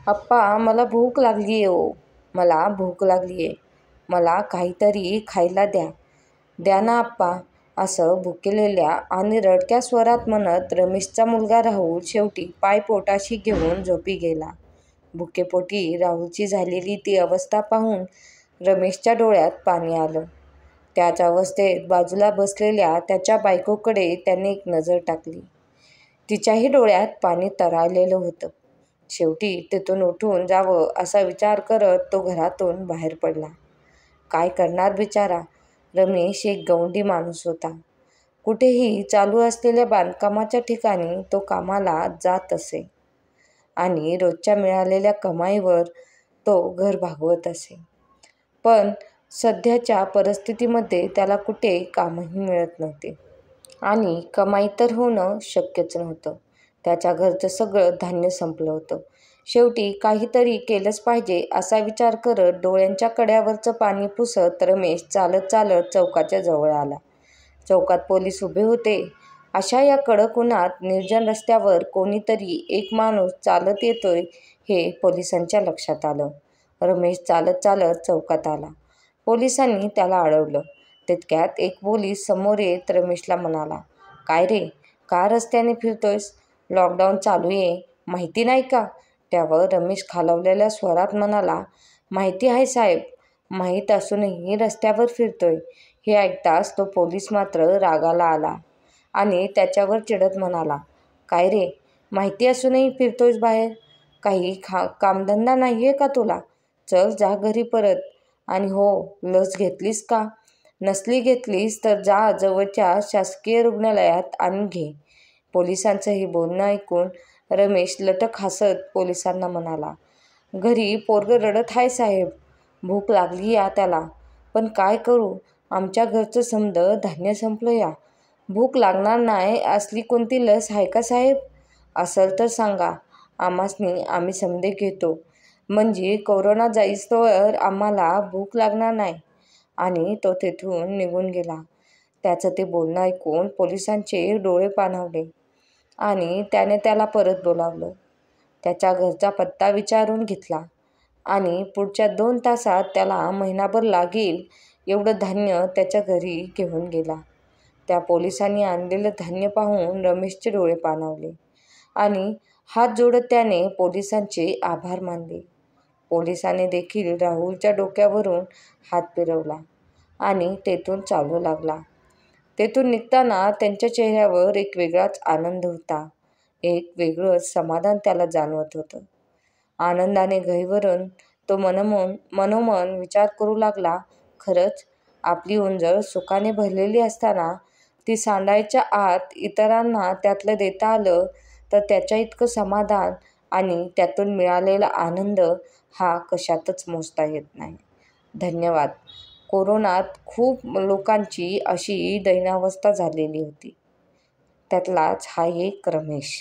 अप्पा, मला भूक लागली आहे हो. मला भूक लागली आहे. मला काहीतरी खायला द्या. द्या ना अप्पा, असं भुकेलेल्या आणि रडक्या स्वरात म्हणत रमेशचा मुलगा राहुल शेवटी पाय पोटाशी घेऊन झोपी गेला. भुकेपोटी राहुलची झालेली ती अवस्था पाहून रमेशच्या डोळ्यात पाणी आलं. त्याच अवस्थेत बाजूला बसलेल्या त्याच्या बायकोकडे त्याने एक नजर टाकली. तिच्याही डोळ्यात पाणी तरारलेलं होतं. शेवटी तिथून उठून जावं असा विचार करत तो घरातून बाहेर पडला. काय करणार बिचारा. रमेश एक गवंडी माणूस होता. कुठेही चालू असलेल्या बांधकामाच्या ठिकाणी तो कामाला जात असे आणि रोजच्या मिळालेल्या कमाईवर तो घर भागवत असे. पण सध्याच्या परिस्थितीमध्ये त्याला कुठे कामही मिळत नव्हते आणि कमाई तर होणं शक्यच नव्हतं. त्याच्या घरचं सगळं धान्य संपलं होतं. शेवटी काहीतरी केलंच पाहिजे असा विचार करत डोळ्यांच्या कड्यावरचं पाणी पुसत रमेश चालत चालत चौकाच्या जवळ आला. चौकात पोलीस उभे होते. अशा या कडक उन्हात निर्जन रस्त्यावर कोणीतरी एक माणूस चालत येतोय हे पोलिसांच्या लक्षात आलं. रमेश चालत चालत चौकात आला. पोलिसांनी त्याला अडवलं. तितक्यात एक पोलीस समोर येत रमेशला म्हणाला, काय रे, का रस्त्याने फिरतोयस? लॉकडाऊन चालू आहे, माहिती नाही का? त्यावर रमेश खालावलेल्या स्वरात म्हणाला, माहिती आहे साहेब. माहीत असूनही रस्त्यावर फिरतोय. हे ऐकताच तो पोलीस मात्र रागाला आला आणि त्याच्यावर चिडत म्हणाला, काय रे, माहिती असूनही फिरतोयस बाहेर? काही कामधंदा नाही आहे का तुला? चल जा घरी परत. आणि हो, लस घेतलीस का? नसली घेतलीस तर जा जवळच्या शासकीय रुग्णालयात आणि घे. पोलिसांचं हे बोलणं ऐकून रमेश लटक हसत पोलिसांना म्हणाला, घरी पोरगं रडत आहे साहेब. भूक लागली या त्याला. पण काय करू, आमच्या घरचं समदं धान्य संपलं या. भूक लागणार नाही असली कोणती लस आहे का साहेब? असेल तर सांगा, आम्हासनी आम्ही समदे घेतो. म्हणजे कोरोना जाईस्तोवर आम्हाला भूक लागणार नाही. आणि तो तेथून निघून गेला. त्याचं ते बोलणं ऐकून पोलिसांचे डोळे पाणावले आणि त्याने त्याला परत बोलावलं. त्याच्या घरचा पत्ता विचारून घेतला आणि पुढच्या 2 तासात त्याला महिनाभर लागेल एवढं धान्य त्याच्या घरी घेऊन गेला. त्या पोलिसांनी आणलेलं धान्य पाहून रमेशचे डोळे पाणावले आणि हात जोडत त्याने पोलिसांचे आभार मानले. पोलिसाने देखील राहुलच्या डोक्यावरून हात फिरवला आणि तेथून चालू लागला. तेथून निघताना त्यांच्या चेहऱ्यावर एक वेगळाच आनंद होता. एक वेगळंच समाधान त्याला जाणवत होतं. आनंदाने गहिवरून तो मनोमन विचार करू लागला, खरंच आपली उंजळ सुखाने भरलेली असताना ती सांडायच्या आत इतरांना त्यातलं देता आलं तर त्याच्या इतकं समाधान आणि त्यातून मिळालेला आनंद हा कशातच मोजता येत नाही. धन्यवाद. कोरोनात खूप लोकांची अशी दैनावस्था झालेली होती. त्यातलाच हा एक रमेश.